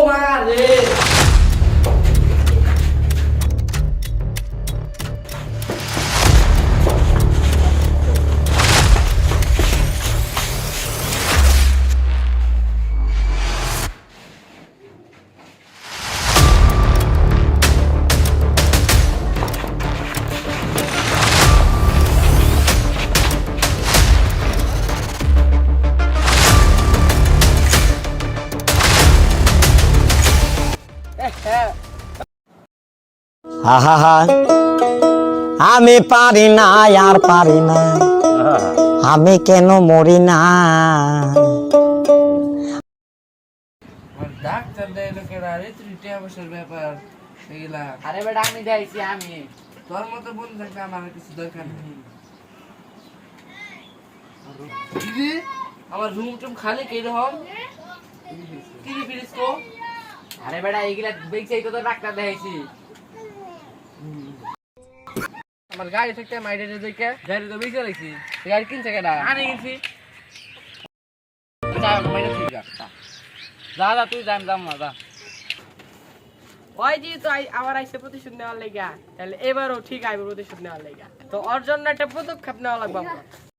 মা রে আহা আমি পারি না আর পারি না আমি কেন মরি না ডাক্তার দেয় লোকেরা আরে তুই টিয়া বসার ব্যাপার এগুলা আরে বেটা আমি যাইছি আমি তোর মতো বন্ধু থাকলে আমার আর কিছু দরকার নেই দিদি আমার রুম টুম খালি কে রকম টিভি ফ্রিজ তো আরে বেটা এইগুলা দেখছি এই তো ডাক্তার দেখাইছি আমার গাড়ি থাকতে মাইরে দেখে গাড়ি তো বেশি লাগছি গাড়ি কিনছে কেডা আনে গেছি যা মাইরে ঠিক যা যা যা তুই যাম যাম না যা ওই যে তো আবার আইসে প্রতিশোধ নেওয়ার লেগা তাহলে এবারও ঠিক আইবে প্রতিশোধ নেওয়ার লেগা তো ওর জন্য একটা পদক্ষেপ নেওয়া লাগবে আমার।